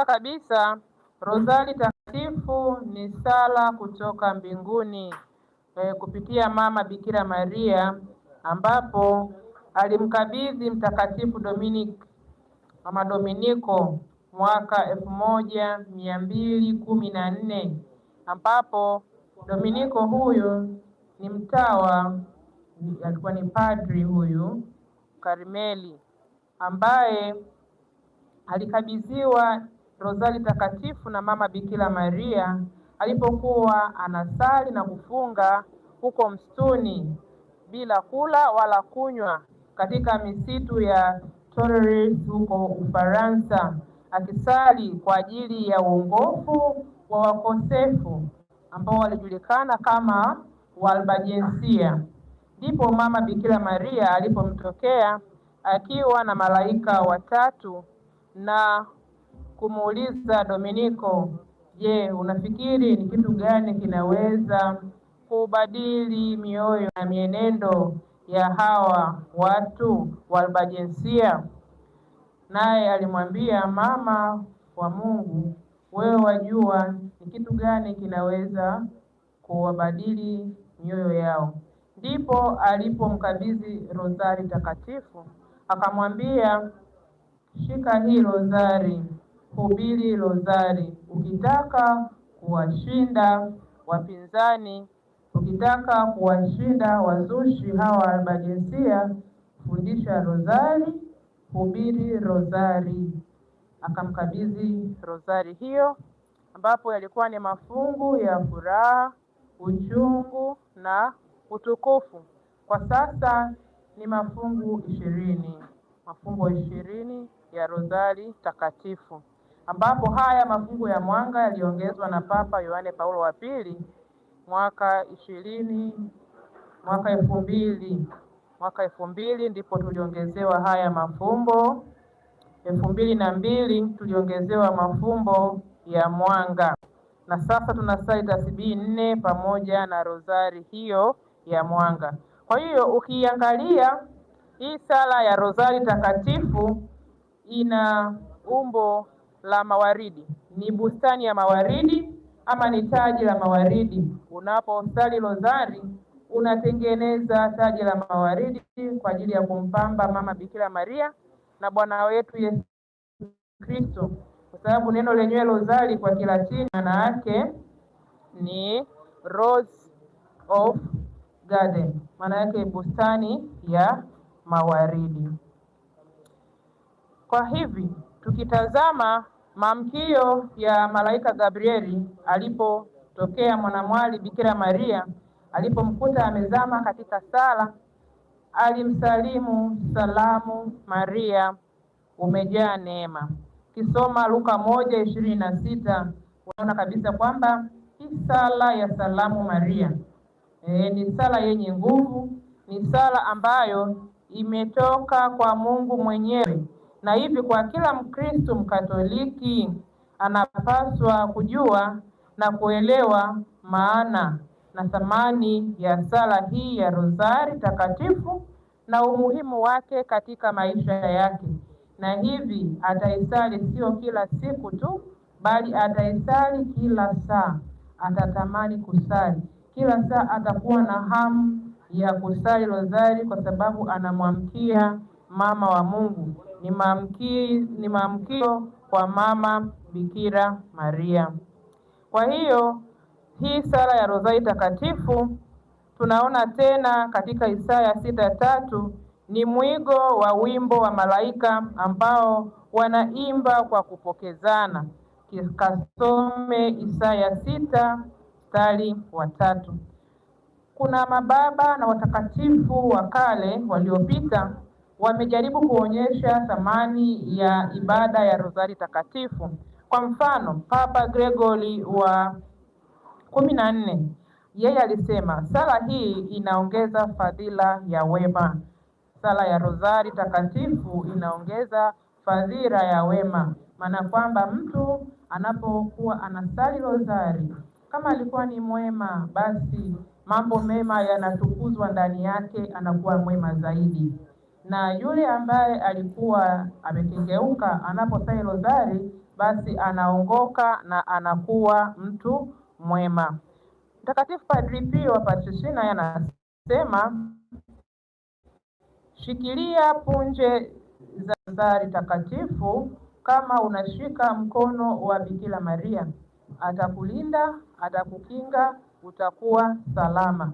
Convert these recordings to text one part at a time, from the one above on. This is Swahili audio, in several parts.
kabisa, Rozari Takatifu ni sala kutoka mbinguni kupitia Mama Bikira Maria, ambapo alimkabidhi Mtakatifu Mama Dominiko mwaka 1214, ambapo Dominiko huyo ni mtawa, alikuwa ni padri huyu Karmeli, ambaye alikabidhiwa Rozari Takatifu na Mama Bikira Maria alipokuwa anasali na kufunga huko msituni bila kula wala kunywa katika misitu ya Toulouse huko Ufaransa, akisali kwa ajili ya uongofu wa wakosefu ambao walijulikana kama Walbajensia. Ndipo Mama Bikira Maria alipomtokea akiwa na malaika watatu na kumuuliza Dominiko, je, unafikiri ni kitu gani kinaweza kubadili mioyo na mienendo ya hawa watu Walbajensia? Naye alimwambia, Mama wa Mungu, wewe wajua ni kitu gani kinaweza kuwabadili mioyo yao. Ndipo alipomkabidhi Rozari Takatifu, akamwambia, shika hii rozari, hubiri rozari, ukitaka kuwashinda wapinzani, ukitaka kuwashinda wazushi hawa Albajensia, fundisha rozari, hubiri rozari. Akamkabidhi rozari hiyo, ambapo yalikuwa ni mafungu ya furaha, uchungu na utukufu. Kwa sasa ni mafungu 20 ya Rozari Takatifu, ambapo haya mafungu ya mwanga yaliongezwa na Papa Yohane Paulo wa pili mwaka 2000 ndipo tuliongezewa haya mafumbo. 2002 tuliongezewa mafumbo ya mwanga, na sasa tunasali tasbihi 4 pamoja na rozari hiyo ya mwanga. Kwa hiyo ukiangalia hii sala ya Rozari Takatifu ina umbo la mawaridi, ni bustani ya mawaridi ama ni taji la mawaridi. Unaposali rozari unatengeneza taji la mawaridi kwa ajili ya kumpamba Mama Bikira Maria na Bwana wetu Yesu Kristo, kwa sababu neno lenyewe rozari kwa Kilatini maana yake ni Rose of Garden, maana yake bustani ya mawaridi. Kwa hivi tukitazama maamkio ya malaika Gabrieli alipotokea mwanamwali Bikira Maria, alipomkuta amezama katika sala, alimsalimu, salamu Maria, umejaa neema. Kisoma Luka 1:26 unaona kabisa kwamba hii sala ya salamu Maria ni sala yenye nguvu, ni sala ambayo imetoka kwa Mungu mwenyewe, na hivi kwa kila Mkristo Mkatoliki anapaswa kujua na kuelewa maana na thamani ya sala hii ya Rozari Takatifu na umuhimu wake katika maisha yake, na hivi ataisali sio kila siku tu, bali ataisali kila saa. Atatamani kusali kila saa, atakuwa na hamu ya kusali rozari kwa sababu anamwamkia mama wa Mungu. Ni maamkio kwa Mama Bikira Maria. Kwa hiyo hii sala ya Rozari Takatifu tunaona tena katika Isaya 6:3 ni mwigo wa wimbo wa malaika ambao wanaimba kwa kupokezana. Kasome Isaya 6:3. Kuna mababa na watakatifu wa kale waliopita wamejaribu kuonyesha thamani ya ibada ya Rozari Takatifu. Kwa mfano, Papa Gregory wa 14 yeye alisema sala hii inaongeza fadhila ya wema. Sala ya Rozari Takatifu inaongeza fadhila ya wema, maana kwamba mtu anapokuwa anasali rozari, kama alikuwa ni mwema, basi mambo mema yanatukuzwa ndani yake, anakuwa mwema zaidi. Na yule ambaye alikuwa amekengeuka, anaposali rozari basi anaongoka na anakuwa mtu mwema. Mtakatifu Padre Pio wa Pietrelcina anasema, shikilia punje za rozari takatifu kama unashika mkono wa Bikira Maria. Atakulinda, atakukinga, utakuwa salama.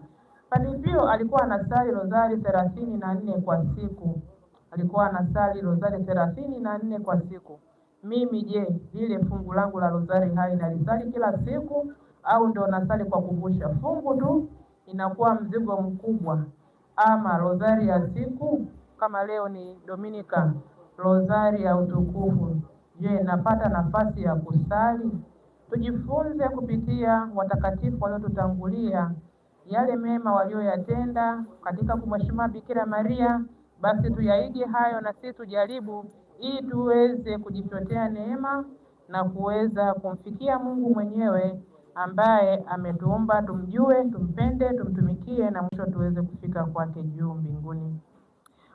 Padre Pio alikuwa anasali rozari 34 kwa siku. Alikuwa anasali rozari 34 kwa siku. Mimi je, lile fungu langu la rozari hai nalisali kila siku au ndio nasali kwa kumbusha? Fungu tu inakuwa mzigo mkubwa. Ama rozari ya siku, kama leo ni Dominika, rozari ya utukufu, je, napata nafasi ya kusali? Tujifunze kupitia watakatifu waliotutangulia yale mema walioyatenda katika kumheshimu Bikira Maria. Basi tuyaige hayo na sisi tujaribu, ili tuweze kujichotea neema na kuweza kumfikia Mungu mwenyewe ambaye ametuumba tumjue, tumpende, tumtumikie na mwisho tuweze kufika kwake juu mbinguni.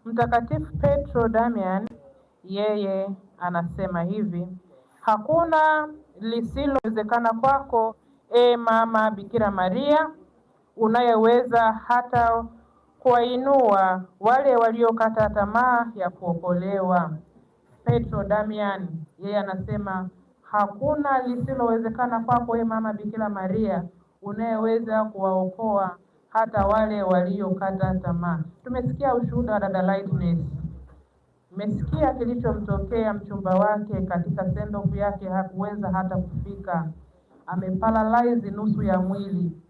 Mtakatifu Petro Damian yeye anasema hivi: hakuna lisilowezekana kwako, mama Bikira Maria, unayeweza hata kuwainua wale waliokata tamaa ya kuokolewa. Petro Damian yeye anasema hakuna lisilowezekana kwako, mama Bikira Maria, unayeweza kuwaokoa hata wale waliokata tamaa. Tumesikia ushuhuda wa dada Lightness. Mmesikia kilichomtokea mchumba wake katika send-off yake, hakuweza hata kufika, ameparalyze nusu ya mwili.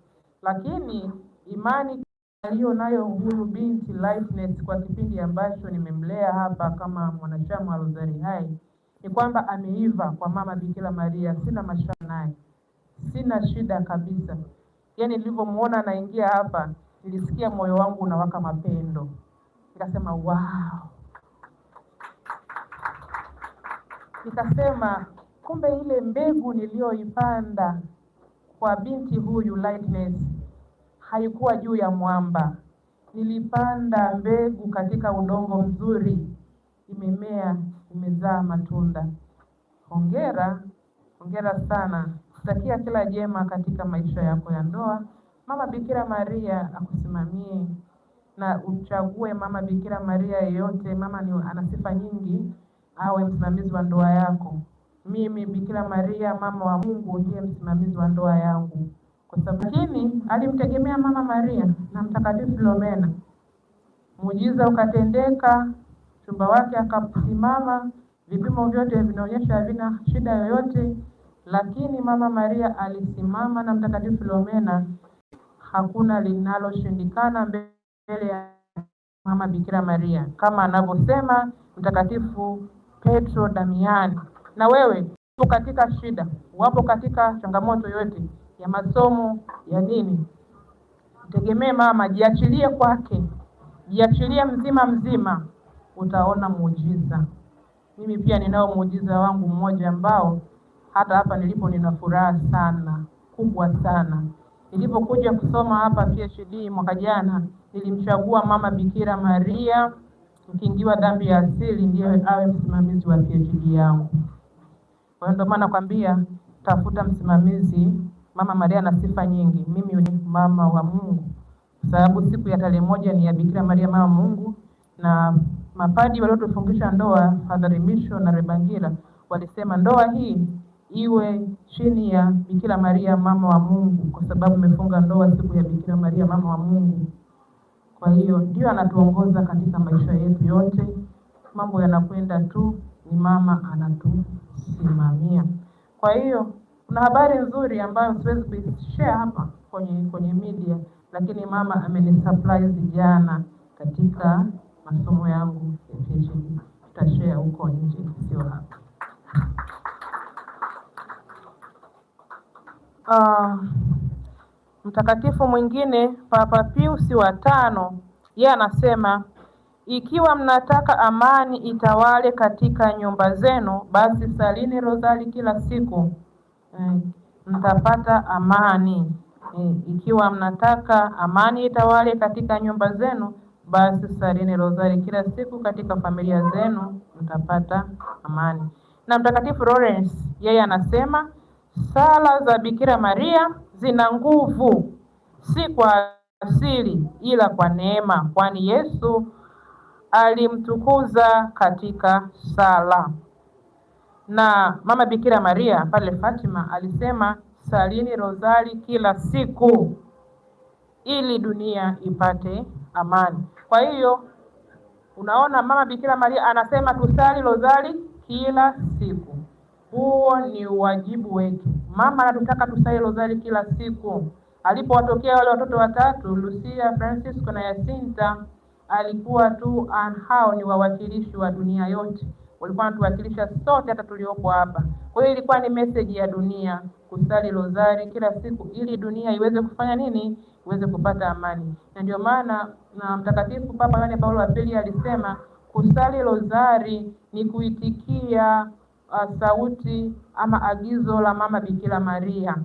Lakini imani aliyo nayo huyu binti Lightness kwa kipindi ambacho nimemlea hapa kama mwanachama wa Rozari Hai ni kwamba ameiva kwa mama Bikira Maria. Sina mashaka naye, sina shida kabisa. Yaani nilivyomuona anaingia hapa, nilisikia moyo wangu unawaka mapendo. Nikasema wow. Nikasema kumbe ile mbegu niliyoipanda kwa binti huyu Lightness haikuwa juu ya mwamba. Nilipanda mbegu katika udongo mzuri, imemea, imezaa matunda. Hongera, hongera sana. Kutakia kila jema katika maisha yako ya ndoa. Mama Bikira Maria akusimamie, na uchague mama Bikira Maria yeyote. Mama ana sifa nyingi, awe msimamizi wa ndoa yako. Mimi Bikira Maria mama wa Mungu ndiye msimamizi wa ndoa yangu. Kwa sababu lakini alimtegemea mama Maria na Mtakatifu Filomena. Muujiza ukatendeka, chumba wake akasimama, vipimo vyote vinaonyesha havina shida yoyote, lakini mama Maria alisimama na Mtakatifu Filomena. Hakuna linaloshindikana mbele ya mama Bikira Maria, kama anavyosema Mtakatifu Petro Damian. Na wewe upo katika shida, wapo katika changamoto yote ya masomo ya dini, tegemee mama, jiachilie kwake, jiachilie mzima, utaona muujiza. Mimi pia ninao muujiza wangu mmoja ambao hata hapa nilipo nina furaha sana, kubwa sana. Nilipokuja kusoma hapa PhD mwaka jana, nilimchagua mama Bikira Maria mkingiwa dhambi ya asili ndiye awe msimamizi wa PhD yangu. Kwa hiyo ndio maana nakwambia tafuta msimamizi. Mama Maria na sifa nyingi. Mimi ni mama wa Mungu, sababu siku ya tarehe 1 ni ya Bikira Maria mama Mungu, na mapadi waliotufungisha ndoa Padre Misho na Rebangira walisema ndoa hii iwe chini ya Bikira Maria mama wa Mungu, kwa sababu umefunga ndoa siku ya Bikira Maria mama wa Mungu. Kwa hiyo ndio anatuongoza katika maisha yetu yote, mambo yanakwenda tu, ni mama anatusimamia. Kwa hiyo kuna habari nzuri ambayo siwezi kuishare hapa kwenye media, lakini mama amenisurprise jana katika masomo yangu ya PhD. Tutashare huko nje, sio hapa. Mtakatifu mwingine Papa Pius wa 5 yeye anasema, ikiwa mnataka amani itawale katika nyumba zenu, basi salini rozari kila siku, mtapata amani. Ikiwa mnataka amani itawale katika nyumba zenu, basi salini rozari kila siku katika familia zenu, mtapata amani. Na Mtakatifu Lawrence yeye anasema sala za Bikira Maria zina nguvu, si kwa asili ila kwa neema, kwani Yesu alimtukuza katika sala. Na Mama Bikira Maria pale Fatima alisema salini rozari kila siku ili dunia ipate amani. Kwa hiyo unaona Mama Bikira Maria anasema tusali rozari kila siku. Huo ni wajibu wetu. Mama anatutaka tusali rozari kila siku. Alipowatokea wale watoto watatu, Lucia, Francisco na Jacinta, alikuwa tu hao ni wawakilishi wa dunia yote. Walikuwa wanatuwakilisha sote hata tuliopo hapa. Kwa hiyo ilikuwa ni message ya dunia kusali rozari kila siku ili dunia iweze kufanya nini? Iweze kupata amani. Na ndio maana na Mtakatifu Papa Yohane Paulo wa Pili alisema kusali rozari ni kuitikia sauti ama agizo la Mama Bikira Maria.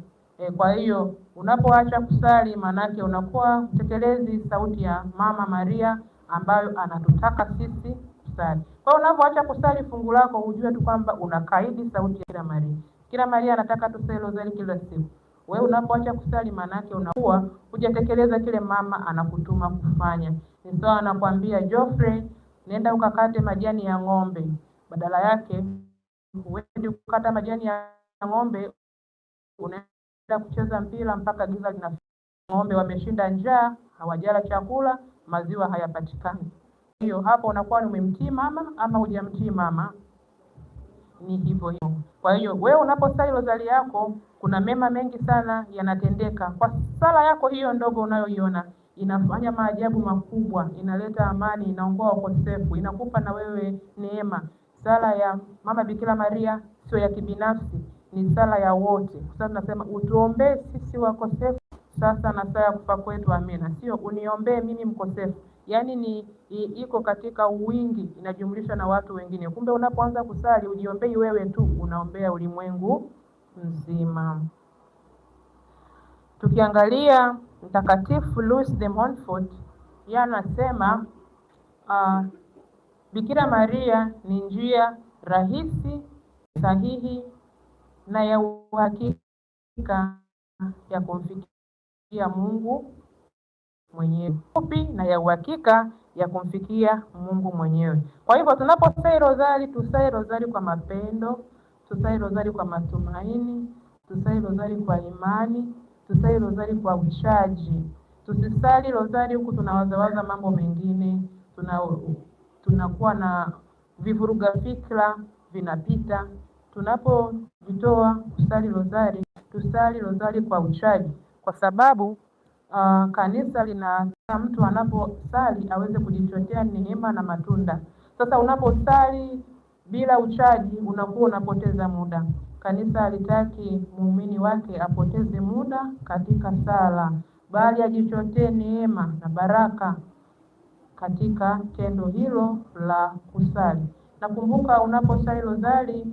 Kwa hiyo unapoacha kusali manake unakuwa mtekelezi sauti ya Mama Maria ambayo anatutaka sisi kusali. Kwa hiyo unapoacha kusali fungu lako ujue tu kwamba unakaidi sauti ya Bikira Maria. Bikira Maria anataka tusali rozari kila siku. Wewe unapoacha kusali manake unakuwa hujatekeleza kile mama anakutuma kufanya. Ni sawa anakuambia Geoffrey, nenda ukakate majani ya ng'ombe. Badala yake uende kukata majani ya ng'ombe, unaenda kucheza mpira mpaka giza linafika. Ng'ombe wameshinda njaa, hawajala chakula, maziwa hayapatikani. Hiyo hapo unakuwa umemtii mama ama hujamtii mama. Ni hivyo. Kwa hiyo wewe unaposali rozari yako kuna mema mengi sana yanatendeka. Kwa sala yako hiyo ndogo unayoiona inafanya maajabu makubwa, inaleta amani, inaongoa ukosefu, inakupa na wewe neema. Sala ya Mama Bikira Maria sio ya kibinafsi, ni sala ya wote. Sasa tunasema utuombee sisi wakosefu sasa na saa ya kufa kwetu, amina. Sio uniombee mimi mkosefu. Yaani ni iko katika wingi, inajumlisha na watu wengine. Kumbe unapoanza kusali ujiombei wewe tu, unaombea ulimwengu mzima. Tukiangalia Mtakatifu Louis de Montfort, yeye anasema Bikira Maria ni njia rahisi, sahihi na ya uhakika ya kumfikia Mungu mwenyewe. Fupi na ya uhakika ya kumfikia Mungu mwenyewe. Kwa hivyo tunaposali rozari, tusali rozari kwa mapendo, tusali rozari kwa matumaini, tusali rozari kwa imani, tusali rozari kwa uchaji. Tusisali rozari huku tunawazawaza mambo mengine, tunakuwa na vivuruga fikra vinapita. Tunapojitoa kusali rozari, tusali rozari kwa uchaji, kwa sababu kanisa linataka mtu anaposali aweze kujichotea neema na matunda. Sasa unaposali bila uchaji unakuwa unapoteza muda. Kanisa halitaki muumini wake apoteze muda katika sala, bali ajichotee neema na baraka katika tendo hilo la kusali. Nakumbuka unaposali rozari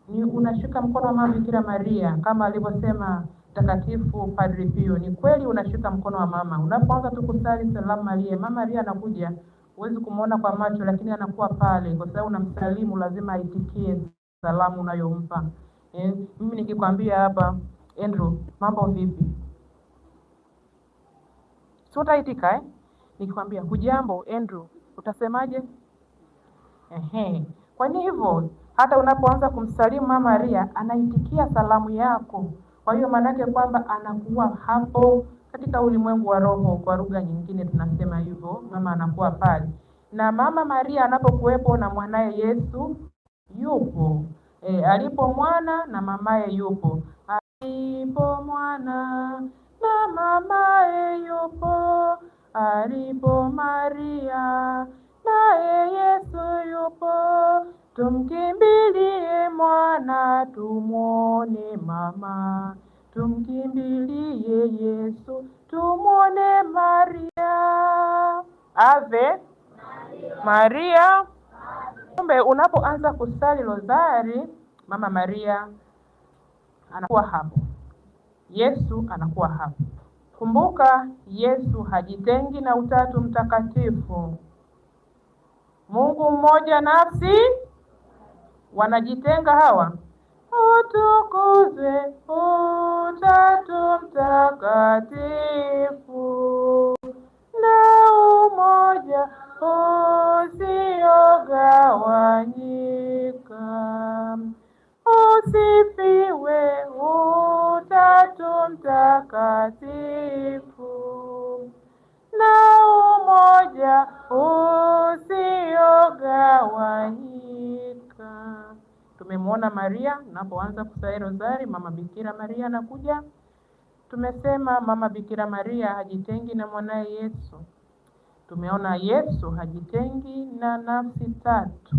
ni unashika mkono wa Mama Bikira Maria kama alivyosema Mtakatifu Padre Pio. Ni kweli unashika mkono wa mama. Unapoanza tu kusali Salamu Maria, Mama Maria anakuja. Huwezi kumuona kwa macho lakini anakuwa pale kwa sababu unamsalimu, lazima aitikie salamu unayompa. Mimi nikikwambia hapa, Andrew, mambo vipi? Sio utaitika Nikikwambia hujambo Andrew, utasemaje? Kwa hivyo hata unapoanza kumsalimu Mama Maria anaitikia salamu yako. Kwa hiyo maana yake kwamba anakuwa hapo katika ulimwengu wa roho, kwa lugha nyingine tunasema hivyo, mama anakuwa pale. Na Mama Maria anapokuwepo na mwanae Yesu yupo. Alipo mwana na mamaye yupo. Alipo mwana na mamaye yupo. Alipo Maria naye Yesu yupo. Tumkimbilie mwana, tumuone mama. Tumkimbilie Yesu, tumuone Maria. Ave Maria. Kumbe unapoanza kusali rozari, Mama Maria anakuwa hapo, Yesu anakuwa hapo. Kumbuka Yesu hajitengi na Utatu Mtakatifu. Mungu mmoja nafsi wanajitenga hawa. Utukuzwe Utatu Mtakatifu, na umoja usiogawanyika. Usifiwe Utatu Mtakatifu, na umoja usiogawanyika. Tumemwona Maria unapoanza kusali rozari, Mama Bikira Maria anakuja. Tumesema Mama Bikira Maria hajitengi na mwanaye Yesu. Tumeona Yesu hajitengi na nafsi tatu.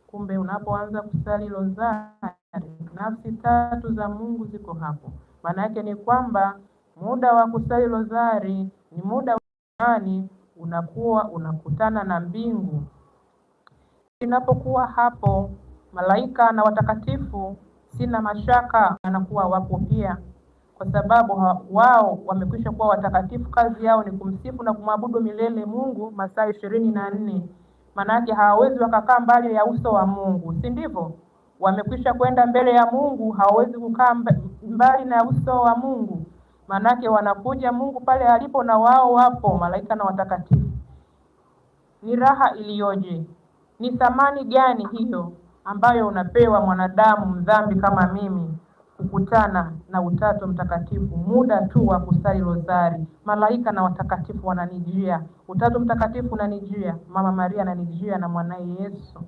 Kumbe unapoanza kusali rozari, nafsi tatu za Mungu ziko hapo. Maana yake ni kwamba muda wa kusali rozari ni muda wa imani, unakuwa unakutana na mbingu. Inapokuwa hapo, malaika na watakatifu, sina mashaka wanakuwa wapo pia, kwa sababu wao wamekwisha kuwa watakatifu. Kazi yao ni kumsifu na kumwabudu milele Mungu masaa 24. Manake hawawezi wakakaa mbali ya uso wa Mungu, si ndivyo? Wamekwisha kwenda mbele ya Mungu, hawawezi kukaa mbali na uso wa Mungu. Manake wanakuja Mungu pale alipo na wao wapo, malaika na watakatifu. Ni raha iliyoje! Ni thamani gani hiyo ambayo unapewa mwanadamu mdhambi kama mimi, kukutana na Utatu Mtakatifu muda tu wa kusali rozari. Malaika na watakatifu wananijia, Utatu Mtakatifu unanijia, Mama Maria ananijia na mwanae Yesu.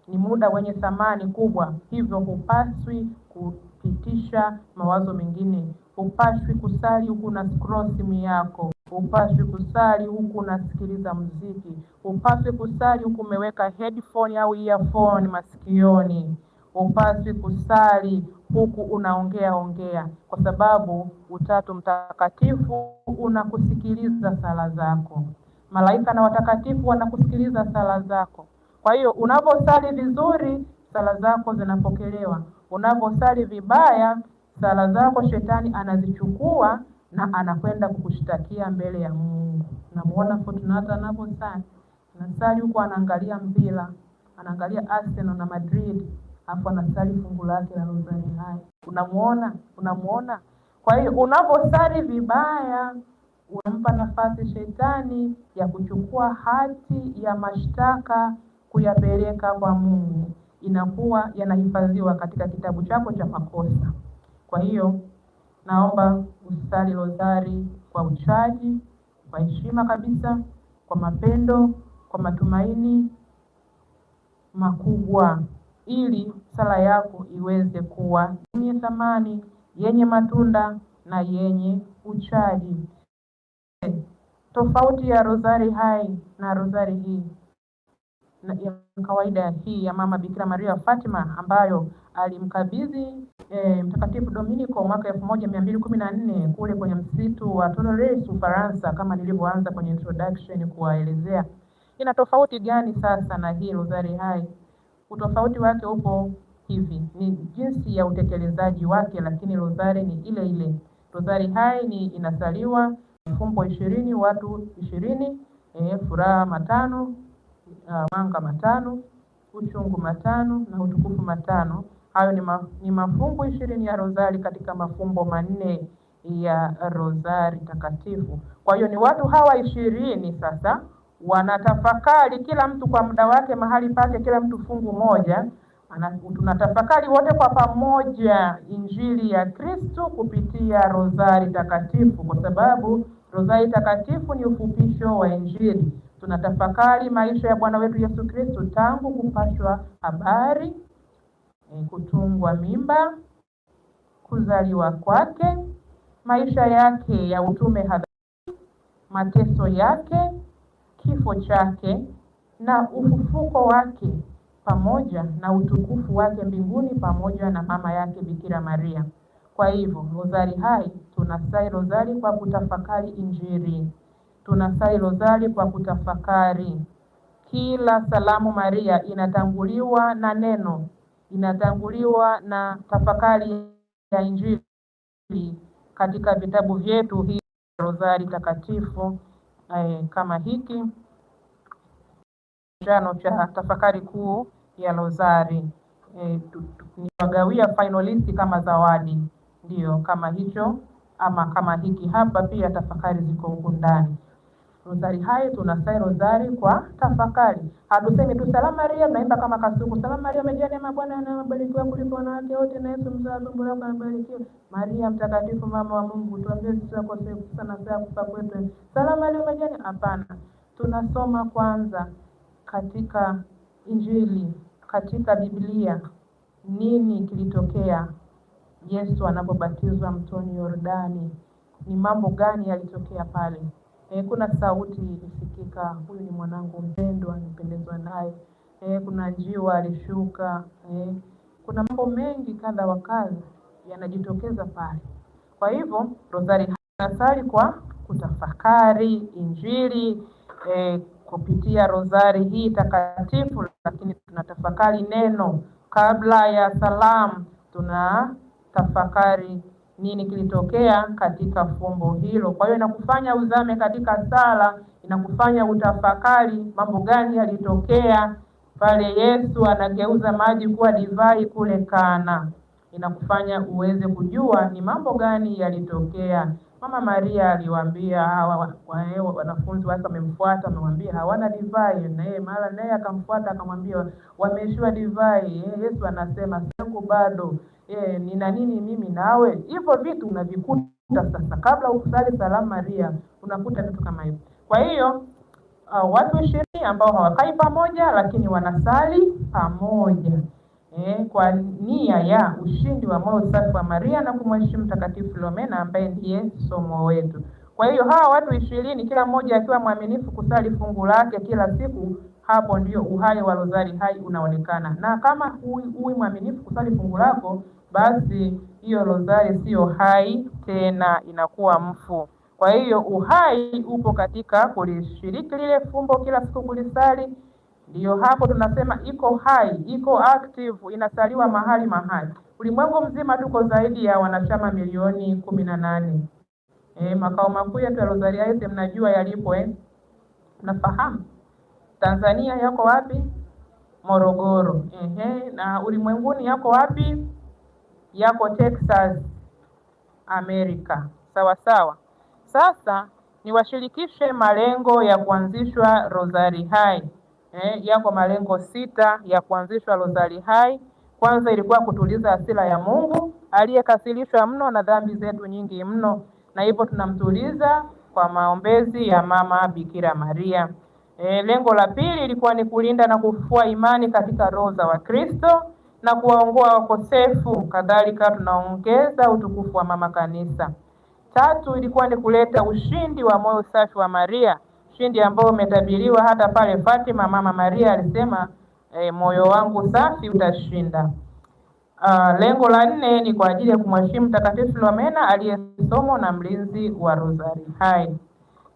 Ni muda wenye thamani kubwa, hivyo hupaswi kupitisha mawazo mengine. Hupaswi kusali huku na scroll simu yako, hupaswi kusali huku unasikiliza muziki, hupaswi kusali huku umeweka headphone au earphone masikioni, hupaswi kusali huku unaongea, kwa sababu Utatu Mtakatifu unakusikiliza sala zako. Malaika na watakatifu wanakusikiliza sala zako. Kwa hiyo unaposali vizuri, sala zako zinapokelewa. Unaposali vibaya, sala zako shetani anazichukua na anakwenda kukushtakia mbele ya Mungu. Namuona Fortunata anaposali, anasali huko anaangalia mpira, anaangalia Arsenal na Madrid, hapo anasali fungu lake la rozari. Hai, unamuona. Kwa hiyo unaposali vibaya, unampa nafasi shetani ya kuchukua hati ya mashtaka kuyapeleka kwa Mungu. Inakuwa yanahifadhiwa katika kitabu chako cha makosa. Kwa hiyo naomba usali rozari kwa uchaji, kwa heshima kabisa, kwa mapendo, kwa matumaini makubwa, ili sala yako iweze kuwa yenye thamani, yenye matunda na yenye uchaji. Tofauti ya rozari hai na rozari hii ya kawaida hii ya Mama Bikira Maria Fatima, ambayo alimkabidhi Mtakatifu Dominico mwaka 1214 kule kwenye msitu wa Tolores, Ufaransa, kama nilivyoanza kwenye introduction kuwaelezea. Ina tofauti gani sasa na hii rozari hai? Utofauti wake upo hivi, ni jinsi ya utekelezaji wake, lakini rozari ni ile ile. Rozari hai ni inasaliwa mafumbo 20, watu 20, furaha 5, mwanga 5, uchungu 5 na utukufu 5. Hayo ni mafungu 20 ya rozari katika mafumbo 4 ya rozari takatifu. Kwa hiyo ni watu hawa 20 sasa wanatafakari, kila mtu kwa muda wake, mahali pake, kila mtu fungu moja. Tunatafakari wote kwa pamoja Injili ya Kristo kupitia rozari takatifu, kwa sababu rozari takatifu ni ufupisho wa Injili. Tunatafakari maisha ya Bwana wetu Yesu Kristo tangu kupashwa habari, kutungwa mimba, kuzaliwa kwake, maisha yake ya utume hadharani, mateso yake, kifo chake na ufufuko wake, pamoja na utukufu wake mbinguni pamoja na mama yake Bikira Maria. Kwa hivyo rozari hai, tunasali rozari kwa kutafakari Injili. Tunasali rozari kwa kutafakari. Kila salamu Maria inatanguliwa na neno, inatanguliwa na tafakari ya Injili katika vitabu vyetu hii rozari takatifu, kama hiki chano cha tafakari kuu ya rozari. niwagawia finalist kama zawadi, ndio kama hicho ama kama hiki hapa. Pia tafakari ziko huko ndani. Rozari hai tunasali rozari kwa tafakari. Hatusemi tu Salamu Maria, naimba kama kasuku, Salamu Maria umejaa neema, Bwana anabarikiwa kuliko wanawake wote, na Yesu mzao wa tumbo lako anabarikiwa. Maria mtakatifu, mama wa Mungu, tuombee sisi wakosefu sasa na saa kufa kwetu. Salamu Maria umejaa neema. Hapana, tunasoma kwanza katika Injili, katika Biblia, nini kilitokea Yesu anapobatizwa mtoni Yordani, ni mambo gani yalitokea pale. Kuna sauti ilisikika, huyu ni mwanangu mpendwa, nipendezwa naye. Kuna njiwa alishuka. Kuna mambo mengi kadha wa kadha yanajitokeza pale. Kwa hivyo rozari tunasali kwa kutafakari Injili kupitia rozari hii takatifu, lakini tunatafakari neno kabla ya salamu. Tunatafakari nini kilitokea katika fumbo hilo. Kwa hiyo inakufanya uzame katika sala, inakufanya utafakari mambo gani yalitokea pale Yesu anageuza maji kuwa divai kule Kana. Inakufanya uweze kujua ni mambo gani yalitokea. Mama Maria aliwaambia hawa wanafunzi wake wamemfuata, amemwambia hawana divai, naye akamfuata akamwambia wameishiwa divai. Yesu anasema siku bado, nina nini mimi nawe? Hivyo vitu unavikuta sasa kabla usali Salamu Maria, unakuta vitu kama hivyo. Kwa hiyo watu 20 ambao hawakai pamoja lakini wanasali pamoja kwa nia ya ushindi wa moyo safi wa Maria na kumheshimu Mtakatifu Filomena ambaye ndiye somo wetu. Kwa hiyo hawa watu 20 kila mmoja akiwa mwaminifu kusali fungu lake kila siku, hapo ndio uhai wa rozari hai unaonekana. Na kama huyu mwaminifu kusali fungu lako, basi hiyo rozari sio hai tena, inakuwa mfu. Kwa hiyo uhai upo katika kulishiriki lile fumbo kila siku kulisali. Ndio hapo tunasema iko hai, iko active, inasaliwa mahali. Ulimwengu mzima tuko zaidi ya wanachama milioni 18. Makao makuu ya rozari hai mnajua yalipo nafahamu. Tanzania yako wapi? Morogoro. Na ulimwenguni yako wapi? Yako Texas, Amerika. Sawa sawa. Sasa niwashirikishe malengo ya kuanzishwa rozari hai. Yako malengo 6 ya kuanzishwa rozari hai. Kwanza ilikuwa kutuliza hasira ya Mungu aliyekasirishwa mno na dhambi zetu nyingi mno, na hivyo tunamtuliza kwa maombezi ya mama Bikira Maria. Lengo la pili ilikuwa ni kulinda na kufufua imani katika roho za Wakristo na kuwaongoa wakosefu. Kadhalika tunaongeza utukufu wa mama kanisa. 3 ilikuwa ni kuleta ushindi wa moyo safi wa Maria, ushindi ambao umetabiriwa hata pale Fatima. Mama Maria alisema moyo wangu safi utashinda. Lengo la 4 ni kwa ajili ya kumheshimu Mtakatifu Filomena aliyesomo na mlinzi wa rozari hai.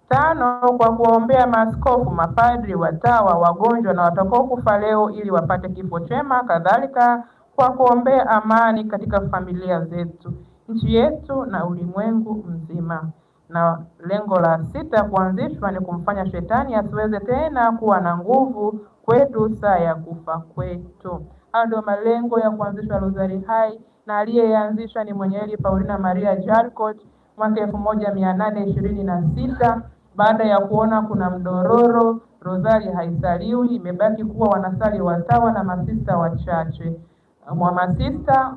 5 kwa kuombea maaskofu, mapadri, watawa, wagonjwa na watakaokufa leo ili wapate kifo chema. Kadhalika kwa kuombea amani katika familia zetu, nchi yetu na ulimwengu mzima. Na lengo la 6 kuanzishwa ni kumfanya shetani asiweze tena kuwa na nguvu kwetu saa ya kufa kwetu. Hayo ndio malengo ya kuanzishwa rozari hai, na aliyeanzisha ni mwenye heri Paulina Maria Jarkot mwaka 1826. Baada ya kuona kuna mdororo, rozari haisaliwi, imebaki kuwa wanasali watawa na masista wachache, masista,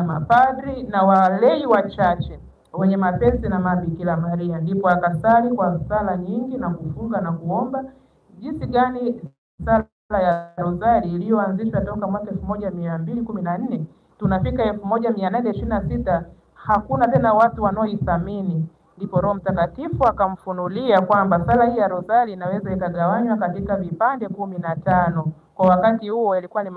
mapadri na walei wachache wenye mapenzi na mama Bikira Maria. Ndipo akasali kwa sala nyingi na kufunga na kuomba. Jinsi gani sala ya rozari iliyoanzishwa toka mwaka 1214 tunafika 1826 hakuna tena watu wanaoithamini. Ndipo Roho Mtakatifu akamfunulia kwamba sala hii ya rozari inaweza ikagawanywa katika vipande 15. Kwa wakati huo ilikuwa ni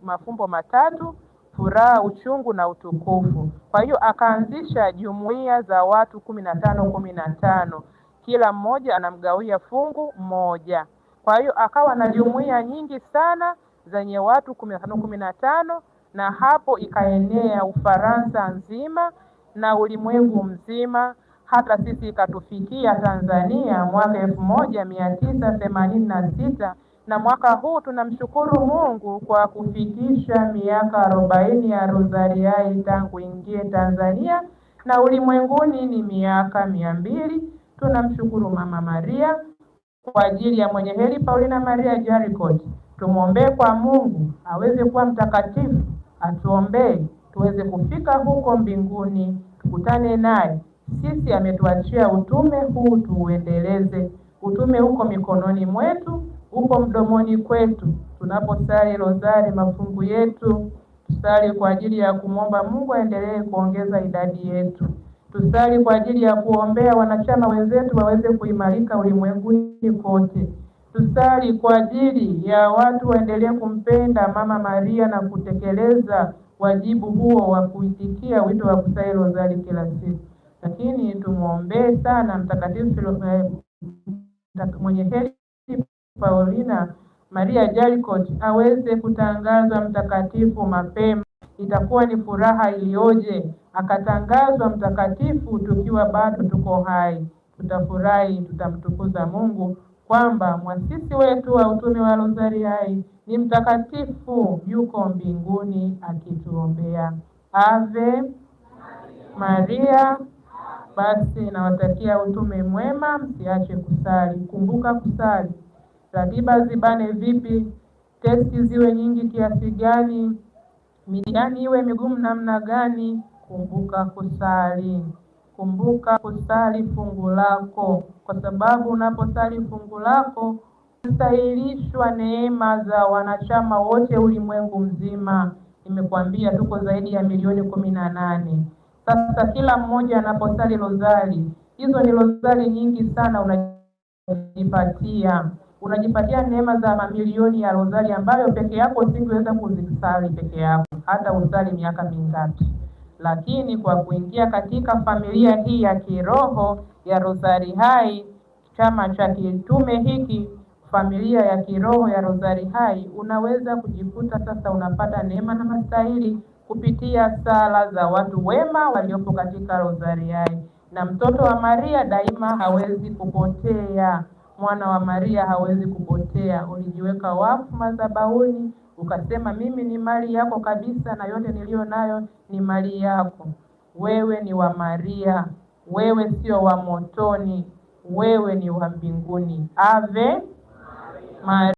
mafumbo matatu: furaha, uchungu na utukufu. Kwa hiyo akaanzisha jumuiya za watu 15, kila mmoja anamgawia fungu moja. Kwa hiyo akawa na jumuiya nyingi sana zenye watu 15, na hapo ikaenea Ufaransa nzima na ulimwengu mzima, hata sisi ikatufikia Tanzania mwaka 1986. Na mwaka huu tunamshukuru Mungu kwa kufikisha miaka 40 ya Rozariae tangu ingie Tanzania, na ulimwenguni ni miaka 200. Tunamshukuru Mama Maria kwa ajili ya mwenye heri Paulina Maria Jaricot. Tumwombee kwa Mungu aweze kuwa mtakatifu, atuombee tuweze kufika huko mbinguni, tukutane naye. Sisi ametuachia utume huu, tuuendeleze. Utume uko mikononi mwetu, uko mdomoni kwetu. Tunaposali rozari mafungu yetu, tusali kwa ajili ya kumwomba Mungu aendelee kuongeza idadi yetu. Tusali kwa ajili ya kuombea wanachama wenzetu waweze kuimarika ulimwenguni kote. Tusali kwa ajili ya watu waendelee kumpenda Mama Maria na kutekeleza wajibu huo wa kuitikia wito wa kusali rozari kila siku. Lakini tumuombee sana mtakatifu mwenye heri Paulina Maria Jaricot aweze kutangazwa mtakatifu mapema. Itakuwa ni furaha iliyoje akatangazwa mtakatifu tukiwa bado tuko hai. Tutafurahi, tutamtukuza Mungu kwamba mwasisi wetu wa utume wa Rozariae ni mtakatifu, yuko mbinguni akituombea. Ave Maria. Basi nawatakia utume mwema, msiache kusali. Kumbuka kusali. Ratiba zibane vipi, testi ziwe nyingi kiasi gani, mitihani iwe migumu namna gani, kumbuka kusali. Kumbuka kusali fungu lako, kwa sababu unaposali fungu lako unastahilishwa neema za wanachama wote ulimwengu mzima. Nimekuambia tuko zaidi ya milioni 18. Sasa kila mmoja anaposali rozari, hizo ni rozari nyingi sana unajipatia neema za mamilioni ya rozari ambayo peke yako usingeweza kuzisali peke yako hata usali miaka mingapi. Lakini kwa kuingia katika familia hii ya kiroho ya Rozari Hai, chama cha kitume hiki, familia ya kiroho ya Rozari Hai, unaweza kujikuta sasa unapata neema na mastahili kupitia sala za watu wema waliopo katika Rozari Hai. Na mtoto wa Maria daima hawezi kupotea. Mwana wa Maria hawezi kupotea. Ulijiweka wafu madhabahuni, ukasema mimi ni mali yako kabisa na yote nilio nayo ni mali yako. Wewe ni wa Maria, wewe sio wa motoni, wewe ni wa mbinguni. Ave Maria.